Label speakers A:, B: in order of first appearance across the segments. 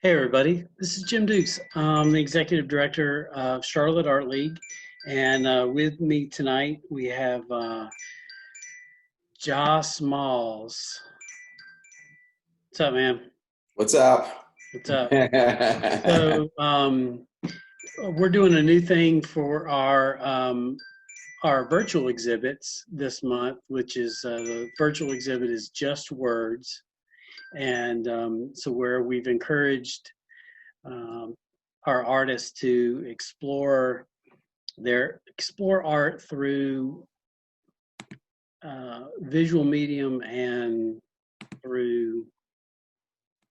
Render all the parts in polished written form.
A: Hey, everybody. This is Jim Dukes. I'm the executive director of Charlotte Art League. And with me tonight, we have Joss Smalls. What's up, man?
B: What's up?
A: What's up? So, we're doing a new thing for our virtual exhibits this month, which is the virtual exhibit is Just Words. And so, where we've encouraged um, our artists to explore art through visual medium and through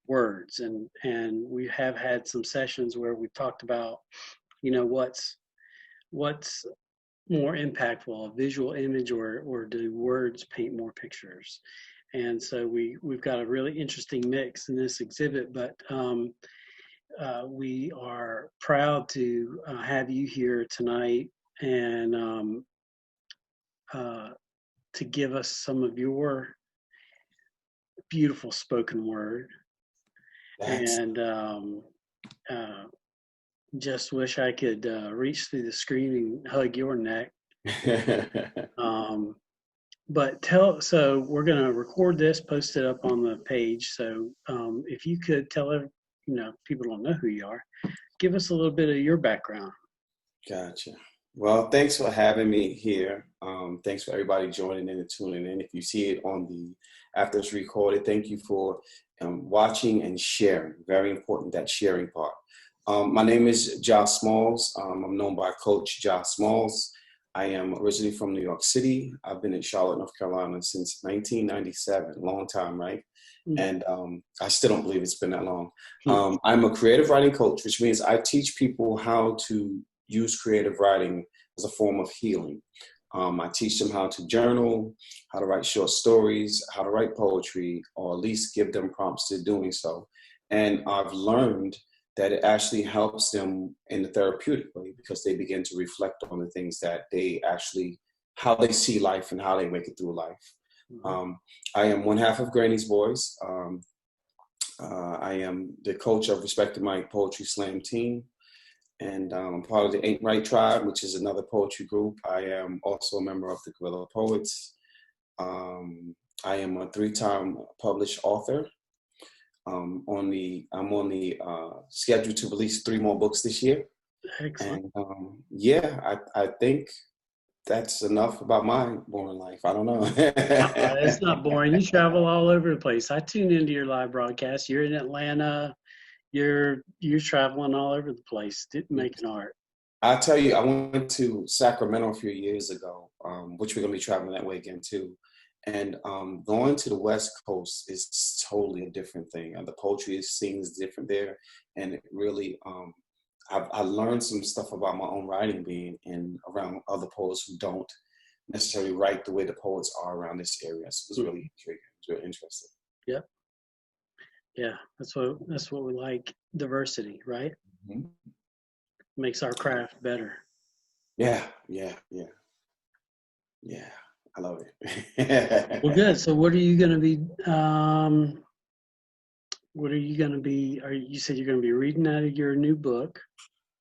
A: words, and we have had some sessions where we've talked about what's more impactful, a visual image or do words paint more pictures. And so we've got a really interesting mix in this exhibit, but we are proud to have you here tonight and to give us some of your beautiful spoken word.
B: That's
A: And just wish I could reach through the screen and hug your neck. So we're going to record this, post it up on the page. So if you could tell people don't know who you are, give us a little bit of your background.
B: Gotcha. Well, thanks for having me here. Thanks for everybody joining in and tuning in. If you see it after it's recorded, thank you for watching and sharing. Very important, that sharing part. My name is Joss Smalls. I'm known by Coach Joss Smalls. I am originally from New York City. I've been in Charlotte, North Carolina since 1997, long time, right? And I still don't believe it's been that long. I'm a creative writing coach, which means I teach people how to use creative writing as a form of healing. I teach them how to journal, how to write short stories, how to write poetry, or at least give them prompts to doing so. And I've learned that it actually helps them in a therapeutic way because they begin to reflect on the things that how they see life and how they make it through life. I am one half of Granny's Boys. I am the coach of Respected Mike Poetry Slam team, and I'm part of the Ain't Right Tribe, which is another poetry group. I am also a member of the Guerrilla Poets. I am a 3-time published author. I'm on the schedule to release 3 more books this year.
A: Excellent.
B: And I think that's enough about my boring life. I don't know.
A: It's not boring. You travel all over the place. I tune into your live broadcast. You're in Atlanta. You're traveling all over the place making art.
B: I'll tell you, I went to Sacramento a few years ago, which we're going to be traveling that way again too. And going to the West Coast is totally a different thing. And the poetry scene is different there. And it really, I learned some stuff about my own writing being around other poets who don't necessarily write the way the poets are around this area. So it was really intriguing. It was really interesting.
A: Yep. Yeah, that's what we like. Diversity, right?
B: Mm-hmm.
A: Makes our craft better.
B: Yeah. I love it.
A: Well, good. So what are you going to be, you said you're going to be reading out of your new book.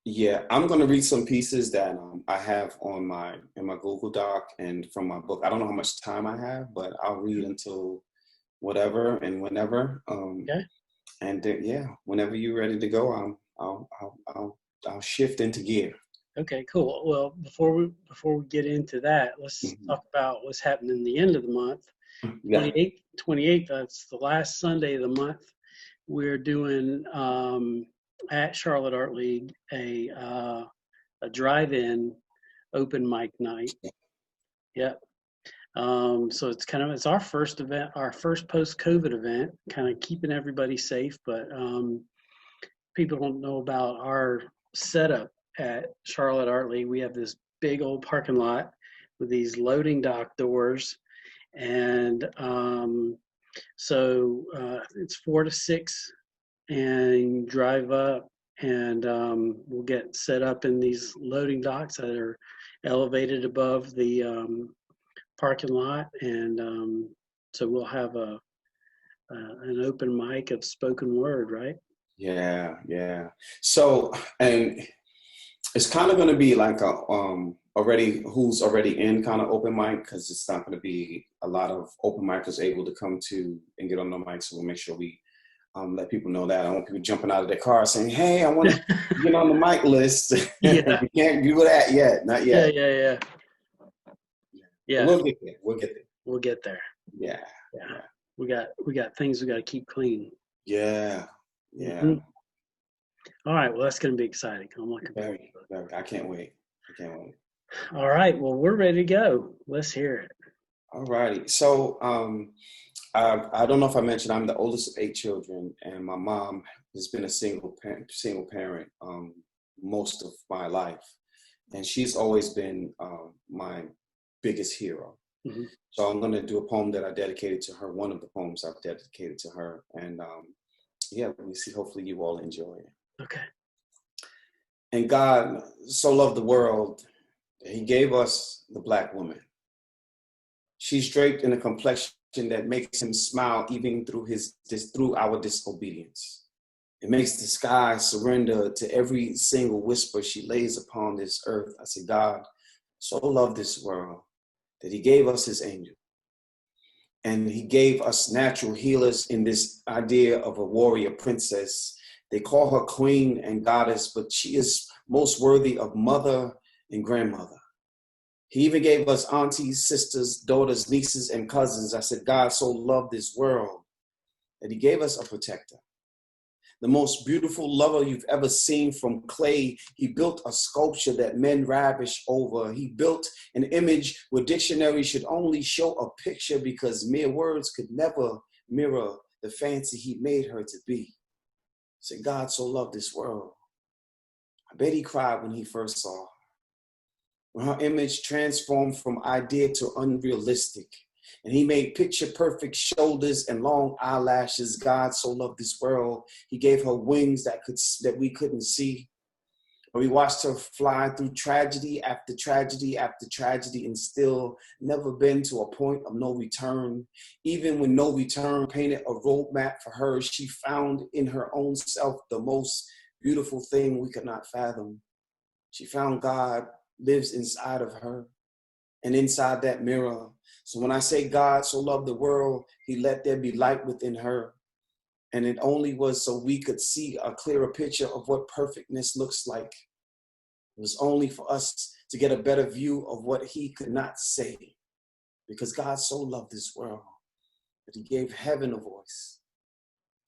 B: Yeah, I'm going to read some pieces that I have in my Google Doc and from my book. I don't know how much time I have, but I'll read until whatever and whenever.
A: Okay.
B: And then, whenever you're ready to go, I'll shift into gear.
A: Okay, cool. Well, before we get into that, let's talk about what's happening in the end of the month. 28th, that's the last Sunday of the month. We're doing at Charlotte Art League a drive-in open mic night. Yep. So it's our first event, our first post-COVID event, kind of keeping everybody safe, but people don't know about our setup at Charlotte Art League. We have this big old parking lot with these loading dock doors, and so it's 4 to 6, and you drive up, and we'll get set up in these loading docks that are elevated above the parking lot, and so we'll have an open mic of spoken word, right?
B: Yeah, yeah. So, and it's kind of going to be like a already who's already in kind of open mic, because it's not going to be a lot of open micers able to come to and get on the mic. So we'll make sure we let people know that. I don't want people jumping out of their car saying, "Hey, I want to get on the mic list."
A: Yeah.
B: We can't do that yet, not
A: Yeah,
B: yet.
A: yeah.
B: But
A: Yeah.
B: we'll get there. We'll get there.
A: We'll get there.
B: Yeah.
A: Yeah. We got things we got to keep clean.
B: Yeah. Yeah.
A: Mhm. All right. Well, that's going to be exciting. I'm looking forward
B: Very,
A: to it.
B: very. I can't wait. I can't wait.
A: All right. Well, we're ready to go. Let's hear it.
B: All righty. So, I don't know if I mentioned I'm the oldest of 8 children, and my mom has been a single parent most of my life, and she's always been my biggest hero.
A: Mm-hmm.
B: So I'm going to do a poem that I dedicated to her. One of the poems I've dedicated to her, and yeah, we see. Hopefully, you all enjoy it.
A: Okay.
B: And God so loved the world that He gave us the Black woman. She's draped in a complexion that makes Him smile even through our disobedience. It makes the sky surrender to every single whisper she lays upon this earth. I say, God so loved this world that He gave us His angel. And He gave us natural healers in this idea of a warrior princess. They call her queen and goddess, but she is most worthy of mother and grandmother. He even gave us aunties, sisters, daughters, nieces, and cousins. I said, God so loved this world that He gave us a protector. The most beautiful lover you've ever seen. From clay, He built a sculpture that men ravish over. He built an image where dictionaries should only show a picture because mere words could never mirror the fancy He made her to be. Said, God so loved this world. I bet He cried when He first saw her. When her image transformed from idea to unrealistic. And He made picture perfect shoulders and long eyelashes. God so loved this world. He gave her wings that we couldn't see. But we watched her fly through tragedy after tragedy after tragedy and still never been to a point of no return. Even when no return painted a roadmap for her, she found in her own self the most beautiful thing we could not fathom. She found God lives inside of her and inside that mirror. So when I say God so loved the world, He let there be light within her. And it only was so we could see a clearer picture of what perfectness looks like. It was only for us to get a better view of what He could not say. Because God so loved this world that He gave heaven a voice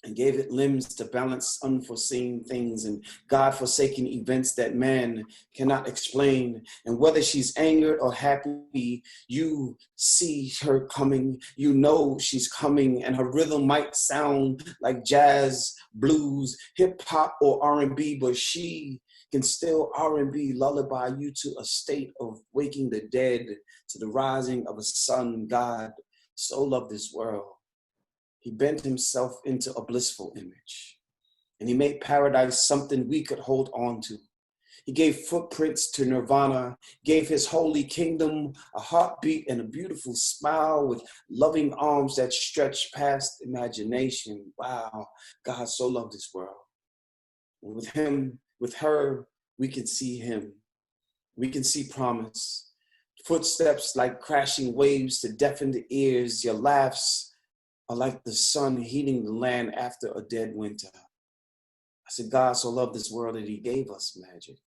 B: and gave it limbs to balance unforeseen things and God-forsaken events that man cannot explain. And whether she's angered or happy, you see her coming. You know she's coming, and her rhythm might sound like jazz, blues, hip-hop, or R&B, but she can still R&B lullaby you to a state of waking the dead, to the rising of a sun. God so loved this world. He bent Himself into a blissful image, and He made paradise something we could hold on to. He gave footprints to nirvana, gave His holy kingdom a heartbeat and a beautiful smile with loving arms that stretch past imagination. Wow, God so loved this world. And with Him, with her, we can see Him. We can see promise. Footsteps like crashing waves to deafen the ears. Your laughs are like the sun heating the land after a dead winter. I said, God so loved this world that He gave us magic.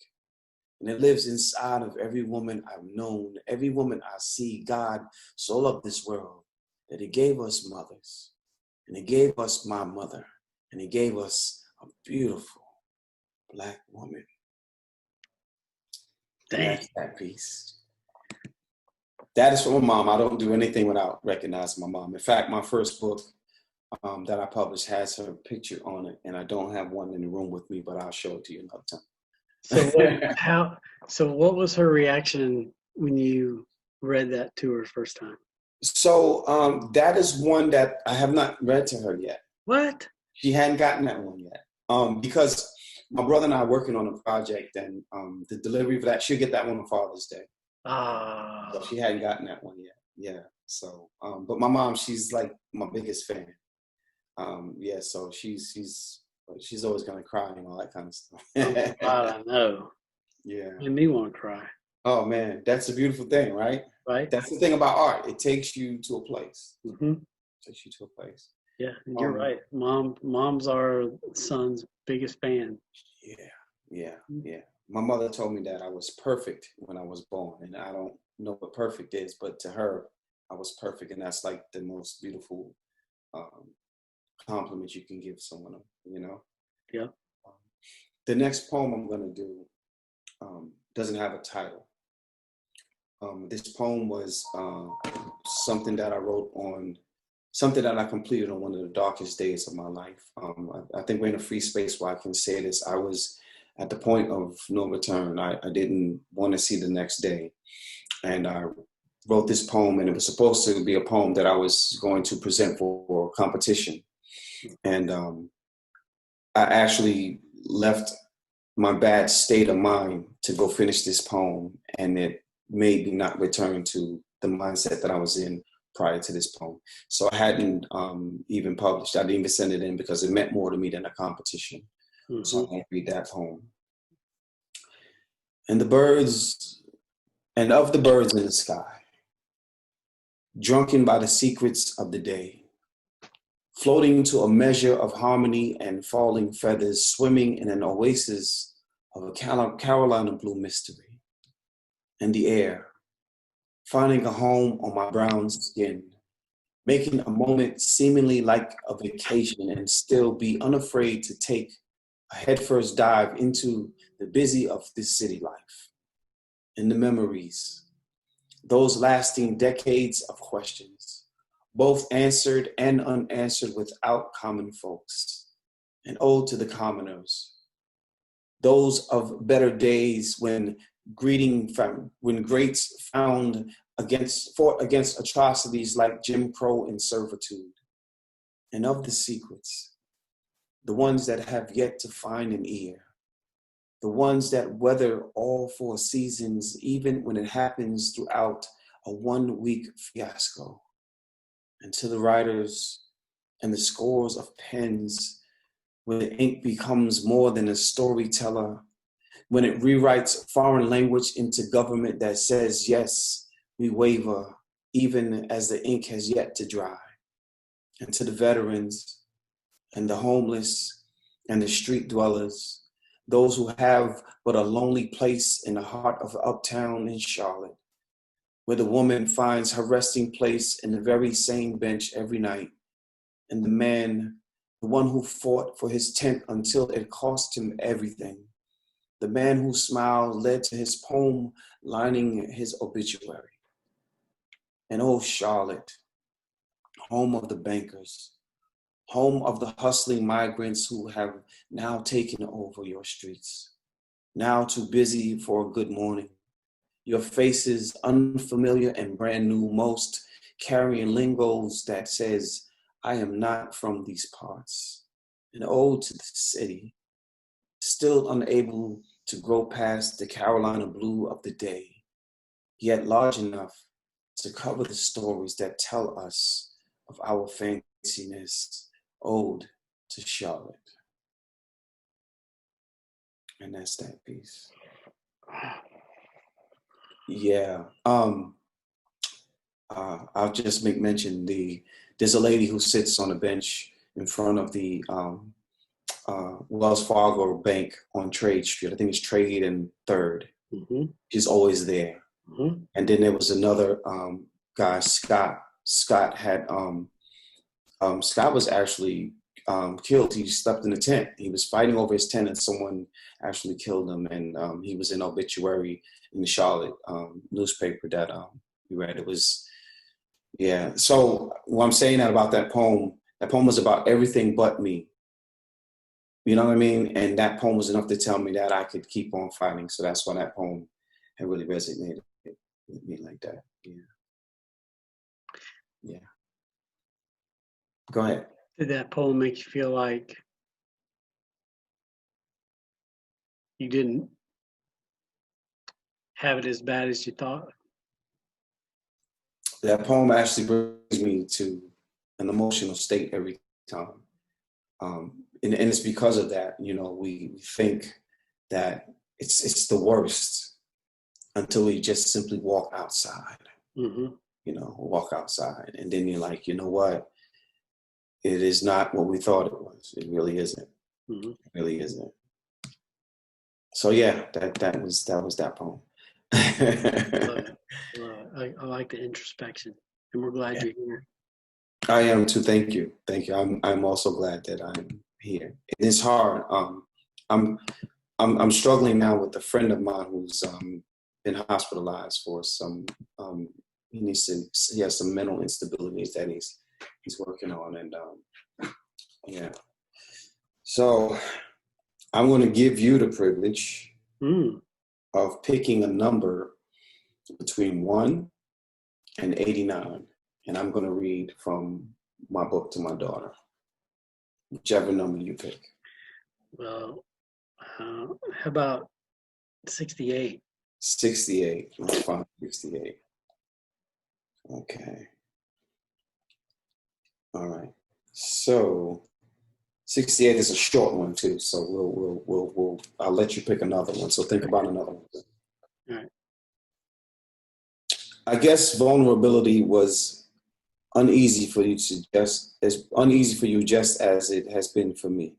B: And it lives inside of every woman I've known, every woman I see. God so loved this world that He gave us mothers. And He gave us my mother. And He gave us a beautiful Black woman. And that's that piece. That is from my mom. I don't do anything without recognizing my mom. In fact, my first book that I published has her picture on it, and I don't have one in the room with me, but I'll show it to you another time.
A: So what was her reaction when you read that to her first time?
B: So that is one that I have not read to her yet.
A: What?
B: She hadn't gotten that one yet. Because my brother and I are working on a project, and the delivery for that, she'll get that one on Father's Day. So she hadn't gotten that one yet. Yeah. So, but my mom, she's like my biggest fan. Yeah. So she's but she's always gonna cry and all that kind of stuff.
A: Oh, God, I know.
B: Yeah.
A: Made me want to cry.
B: Oh man, that's a beautiful thing, right?
A: Right?
B: That's the thing about art. It takes you to a place.
A: Mm-hmm.
B: Takes you to a place.
A: Yeah, you're right. Mom's our son's biggest fan.
B: Yeah. My mother told me that I was perfect when I was born, and I don't know what perfect is, but to her, I was perfect, and that's like the most beautiful compliment you can give someone, you know?
A: Yeah.
B: The next poem I'm gonna do doesn't have a title. This poem was something that I wrote on, something that I completed on one of the darkest days of my life. I think we're in a free space where I can say this. I was at the point of no return. I didn't want to see the next day. And I wrote this poem, and it was supposed to be a poem that I was going to present for a competition. And I actually left my bad state of mind to go finish this poem, and it made me not return to the mindset that I was in prior to this poem. So I hadn't even published. I didn't even send it in because it meant more to me than a competition. Mm-hmm. So I'm going to read that poem. And of the birds in the sky, drunken by the secrets of the day, floating to a measure of harmony and falling feathers, swimming in an oasis of a Carolina blue mystery. And the air, finding a home on my brown skin, making a moment seemingly like a vacation and still be unafraid to take a headfirst dive into the busy of this city life. And the memories, those lasting decades of questions, both answered and unanswered without common folks, an ode to the commoners, those of better days when greats fought against atrocities like Jim Crow and servitude, and of the secrets, the ones that have yet to find an ear, the ones that weather all 4 seasons, even when it happens throughout a 1-week fiasco. And to the writers and the scores of pens, when the ink becomes more than a storyteller, when it rewrites foreign language into government that says, yes, we waver, even as the ink has yet to dry. And to the veterans and the homeless and the street dwellers, those who have but a lonely place in the heart of uptown in Charlotte, where the woman finds her resting place in the very same bench every night, and the man, the one who fought for his tent until it cost him everything, the man whose smile led to his poem lining his obituary. And oh, Charlotte, home of the bankers, home of the hustling migrants who have now taken over your streets, now too busy for a good morning. Your faces unfamiliar and brand new, most carrying lingos that says, I am not from these parts. An ode to the city, still unable to grow past the Carolina blue of the day, yet large enough to cover the stories that tell us of our fanciness. Ode to Charlotte. And that's that piece. Yeah. I'll just make mention there's a lady who sits on a bench in front of the Wells Fargo Bank on Trade Street. I think it's Trade and 3rd. Mm-hmm. She's always there. Mm-hmm. And then there was another guy, Scott. Scott was actually killed. He slept in a tent. He was fighting over his tent and someone actually killed him. And he was in obituary in the Charlotte newspaper that we read. It was, yeah. So what I'm saying about that poem was about everything but me. You know what I mean? And that poem was enough to tell me that I could keep on fighting. So that's why that poem had really resonated with me like that. Yeah. Yeah. Go ahead.
A: Did that poem make you feel like you didn't have it as bad as you thought?
B: That poem actually brings me to an emotional state every time. and it's because of that, we think that it's the worst until we just simply walk outside,
A: Mm-hmm.
B: walk outside. And then you're like, you know what? It is not what we thought it was. It really isn't.
A: Mm-hmm.
B: It really isn't. So yeah, that was that poem.
A: I like the introspection, and we're glad you're here.
B: I am too. Thank you. I'm also glad that I'm here. It is hard. I'm struggling now with a friend of mine who's been hospitalized for some. He has some mental instabilities that he's working on, and yeah. So I'm going to give you the privilege of picking a number between 1 and 89, and I'm going to read from my book to my daughter, whichever number you pick.
A: Well, how about 68?
B: 68. Let's find 68. Okay. All right. So 68 is a short one too. So I'll let you pick another one. So think about another one.
A: All right.
B: I guess vulnerability was uneasy for you just as it has been for me.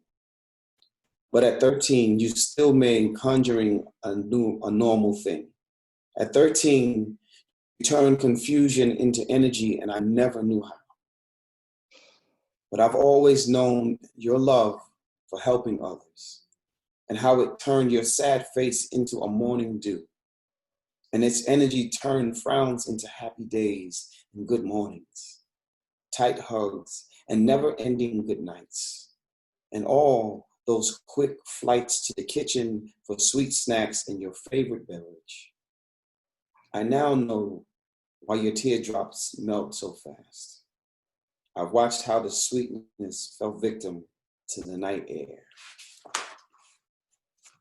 B: But at 13, you still made conjuring a normal thing. At 13, you turned confusion into energy, and I never knew how. But I've always known your love for helping others, and how it turned your sad face into a morning dew, and its energy turned frowns into happy days and good mornings, tight hugs and never-ending good nights, and all those quick flights to the kitchen for sweet snacks and your favorite beverage. I now know why your teardrops melt so fast. I've watched how the sweetness fell victim to the night air.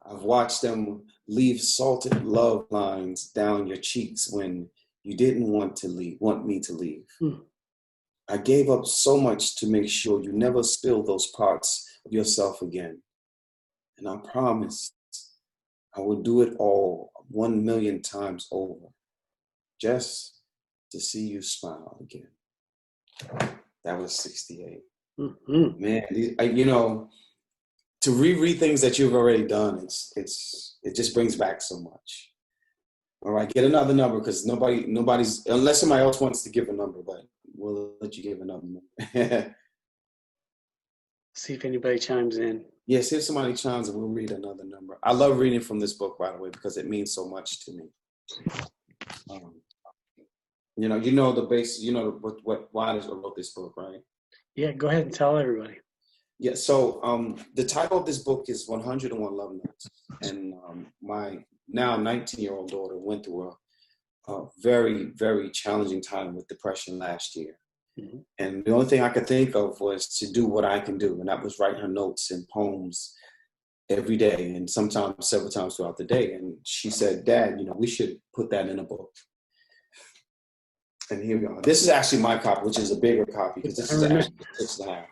B: I've watched them leave salted love lines down your cheeks when you didn't want me to leave. I gave up so much to make sure you never spill those parts of yourself again. And I promised I would do it all 1,000,000 times over, just to see you smile again. That was 68.
A: Mm-hmm.
B: Man, to reread things that you've already done, it just brings back so much. All right, get another number, because nobody's, unless somebody else wants to give a number, but we'll let you give another number.
A: See if anybody chimes in.
B: Yeah, see if somebody chimes and we'll read another number. I love reading from this book, by the way, because it means so much to me. The base, why I wrote this book, right?
A: Yeah, go ahead and tell everybody.
B: Yeah, so the title of this book is 101 Love Notes. And my now 19-year-old daughter went through a very, very challenging time with depression last year. Mm-hmm. And the only thing I could think of was to do what I can do. And that was write her notes and poems every day, and sometimes several times throughout the day. And she said, Dad, we should put that in a book. And here we are. This is actually my copy, which is a bigger copy, because this is actually 6.5.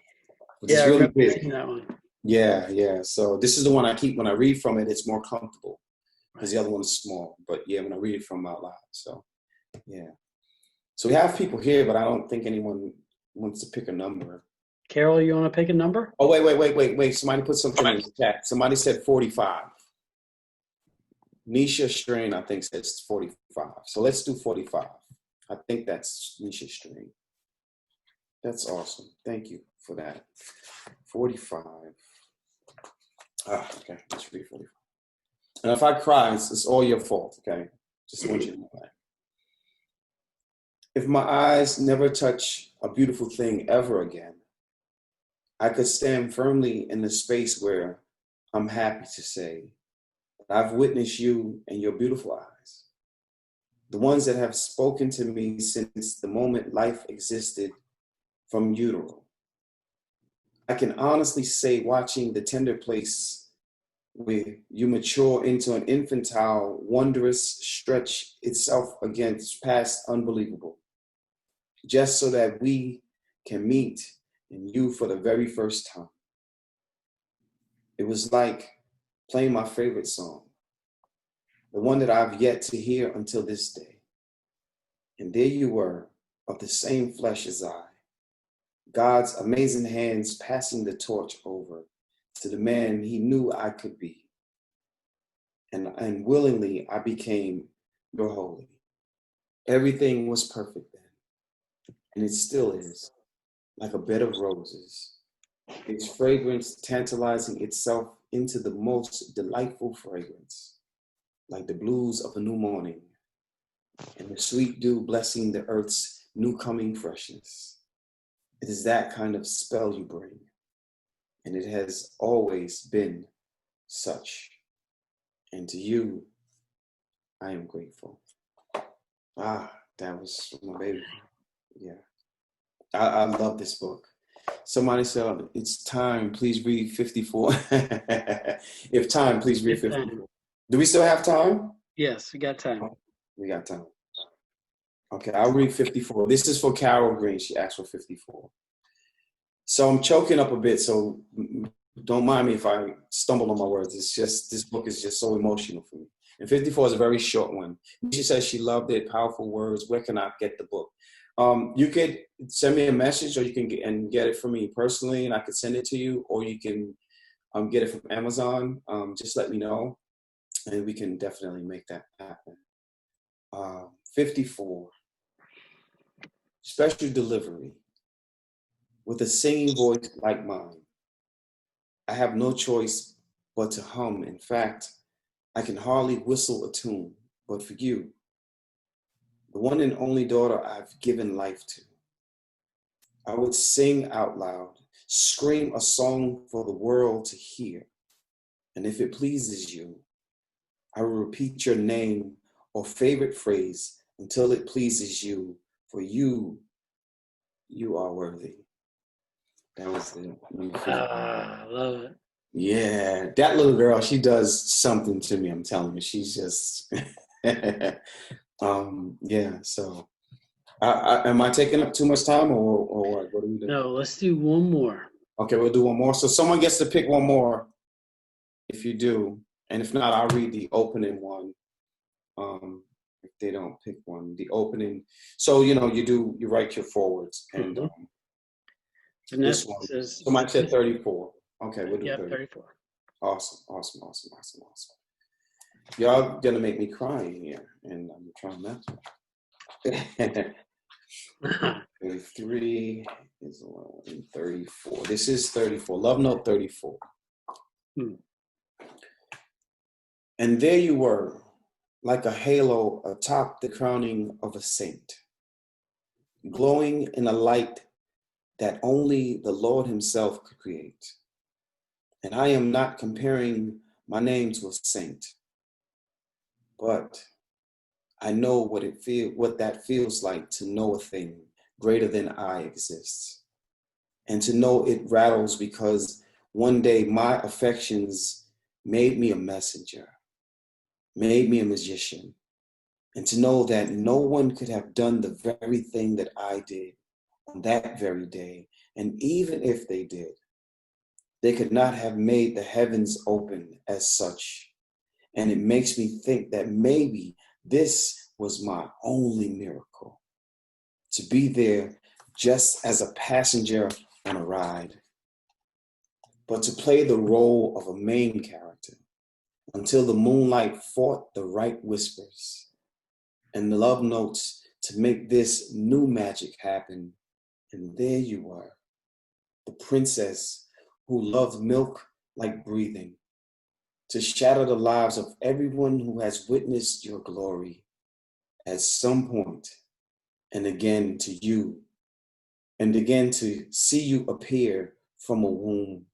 A: Yeah,
B: it's really big.
A: Seen that one.
B: Yeah. So this is the one I keep. When I read from it, it's more comfortable, because the other one is small. But yeah, when I read it from out loud. So yeah. So we have people here, but I don't think anyone wants to pick a number.
A: Carol, you want to pick a number?
B: Oh, wait. Somebody put something in the chat. Somebody said 45. Nisha Strain, I think, says 45. So let's do 45. I think that's Nisha Strain. That's awesome. Thank you for that. 45. Okay. Let's read 45. And if I cry, it's all your fault, okay? Just want you to know that. If my eyes never touch a beautiful thing ever again, I could stand firmly in the space where I'm happy to say that I've witnessed you and your beautiful eyes, the ones that have spoken to me since the moment life existed from utero. I can honestly say, watching the tender place where you mature into an infantile, wondrous stretch itself against past unbelievable, just so that we can meet in you for the very first time. It was like playing my favorite song, the one that I've yet to hear until this day. And there you were, of the same flesh as I, God's amazing hands passing the torch over to the man he knew I could be. And willingly I became your holy. Everything was perfect then, and it still is, like a bed of roses, its fragrance tantalizing itself into the most delightful fragrance, like the blues of a new morning, and the sweet dew blessing the earth's new coming freshness. It is that kind of spell you bring, and it has always been such. And to you, I am grateful. Ah, that was my baby. Yeah. I love this book. Somebody said, it's time, please read 54. If time, please read 54. Do we still have time?
A: Yes, we got time.
B: We got time. Okay, I'll read 54. This is for Carol Green. She asked for 54. So I'm choking up a bit, so don't mind me if I stumble on my words. It's just, this book is just so emotional for me. And 54 is a very short one. She says she loved it, powerful words. Where can I get the book? You could send me a message, or you can get it from me personally, and I could send it to you, or you can get it from Amazon. Just let me know, and we can definitely make that happen. 54, special delivery with a singing voice like mine. I have no choice but to hum. In fact, I can hardly whistle a tune, but for you, the one and only daughter I've given life to, I would sing out loud, scream a song for the world to hear. And if it pleases you, I will repeat your name or favorite phrase until it pleases you, for you are worthy. That was it.
A: I love it.
B: Yeah, that little girl, she does something to me, I'm telling you. She's just, yeah, so. Am I taking up too much time, or what? What do we do?
A: No, let's do one more.
B: Okay, we'll do one more. So someone gets to pick one more if you do. And if not, I'll read the opening one. If they don't pick one, the opening. So, you write your forwards. And this one, somebody said 34. Okay, we'll do 34. Awesome. Y'all gonna make me cry in here, and I'm trying not to. 33 is 34. This is 34. Love note 34. And there you were, like a halo atop the crowning of a saint, glowing in a light that only the Lord himself could create. And I am not comparing my name to a saint, but I know what that feels like to know a thing greater than I exists. And to know it rattles because one day my affections made me a messenger, made me a magician. And to know that no one could have done the very thing that I did on that very day. And even if they did, they could not have made the heavens open as such. And it makes me think that maybe this was my only miracle, to be there just as a passenger on a ride, but to play the role of a main character until the moonlight fought the right whispers and the love notes to make this new magic happen. And there you were, the princess who loved milk like breathing, to shatter the lives of everyone who has witnessed your glory at some point, and again to you, and again to see you appear from a womb,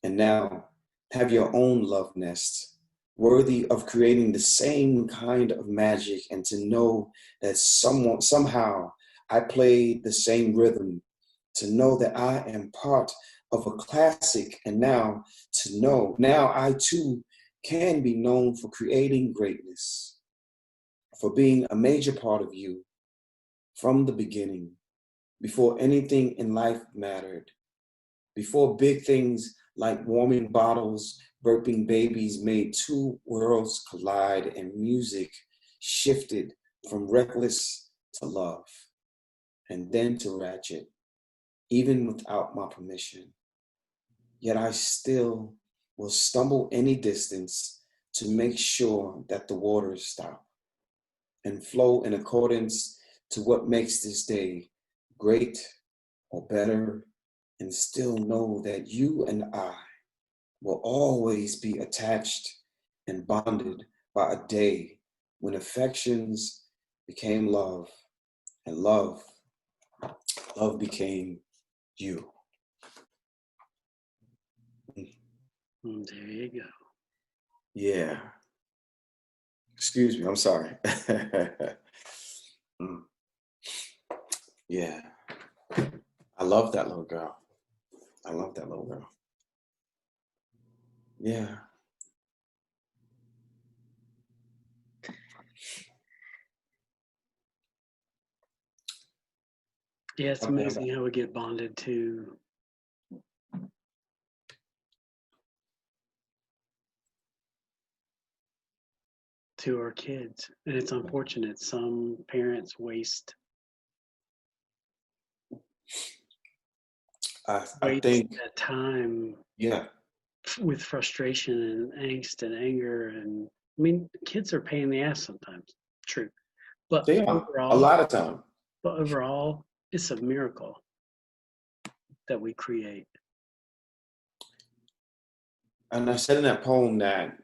B: and now have your own love nest, worthy of creating the same kind of magic, and to know that somehow I played the same rhythm, to know that I am part of a classic, and now to know, now I too can be known for creating greatness, for being a major part of you from the beginning, before anything in life mattered, before big things like warming bottles, burping babies made two worlds collide, and music shifted from reckless to love, and then to ratchet, even without my permission. Yet I still will stumble any distance to make sure that the waters stop and flow in accordance to what makes this day great or better, and still know that you and I will always be attached and bonded by a day when affections became love, and love became you.
A: There you go.
B: Yeah. Excuse me, I'm sorry. Yeah. I love that little girl. I love that little girl. Yeah.
A: Yeah, it's amazing how we get bonded to our kids. And it's unfortunate. Some parents waste
B: I think
A: that time with frustration and angst and anger. And I mean, kids are a pain in the ass sometimes. True. But
B: they are
A: overall,
B: a lot of time.
A: But overall, it's a miracle that we create.
B: And I said in that poem that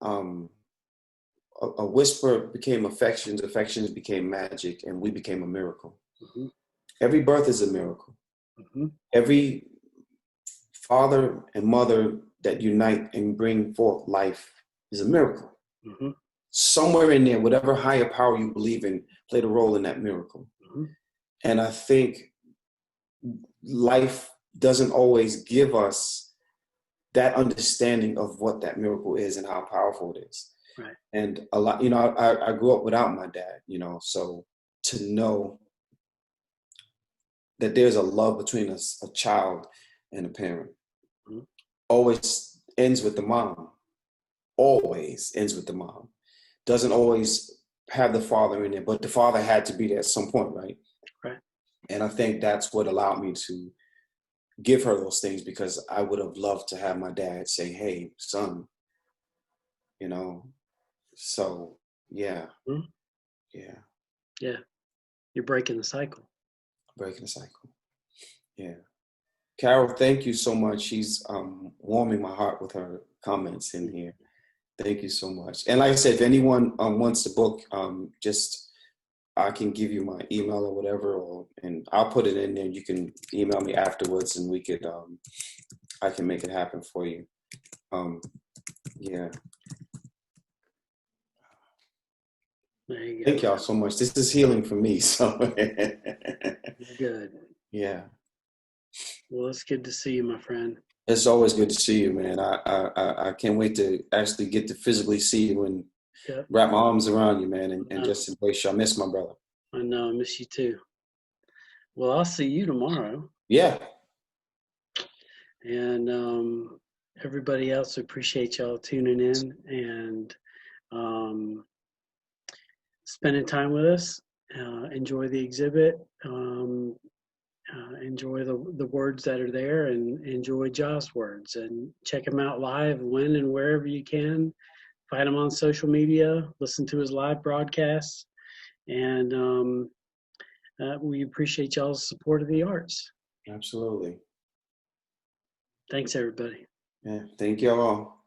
B: a whisper became affections, affections became magic, and we became a miracle.
A: Mm-hmm.
B: Every birth is a miracle.
A: Mm-hmm.
B: Every father and mother that unite and bring forth life is a miracle.
A: Mm-hmm.
B: Somewhere in there, whatever higher power you believe in played a role in that miracle.
A: Mm-hmm.
B: And I think life doesn't always give us that understanding of what that miracle is and how powerful it is.
A: Right.
B: And a lot, I grew up without my dad, so to know that there's a love between a child and a parent always ends with the mom. Always ends with the mom. Doesn't always have the father in it, but the father had to be there at some point, right?
A: Right.
B: And I think that's what allowed me to give her those things, because I would have loved to have my dad say, "Hey, son," So yeah, yeah.
A: You're breaking the cycle.
B: Breaking the cycle. Yeah. Carol, thank you so much. She's warming my heart with her comments in here. Thank you so much. And like I said, if anyone wants the book, just I can give you my email or whatever, and I'll put it in there. You can email me afterwards, and we could I can make it happen for you. Yeah.
A: There you go.
B: Thank y'all so much. This is healing for me. So
A: good.
B: Yeah.
A: Well, it's good to see you, my friend.
B: It's always good to see you, man. I can't wait to actually get to physically see you and wrap my arms around you, man, and just embrace you. I miss my brother.
A: I know. I miss you too. Well, I'll see you tomorrow.
B: Yeah.
A: And everybody else, appreciate y'all tuning in and spending time with us. Enjoy the exhibit. Enjoy the words that are there, and enjoy Josh's words, and check him out live when and wherever you can. Find him on social media, listen to his live broadcasts, and we appreciate y'all's support of the arts.
B: Absolutely.
A: Thanks, everybody.
B: Yeah, thank y'all.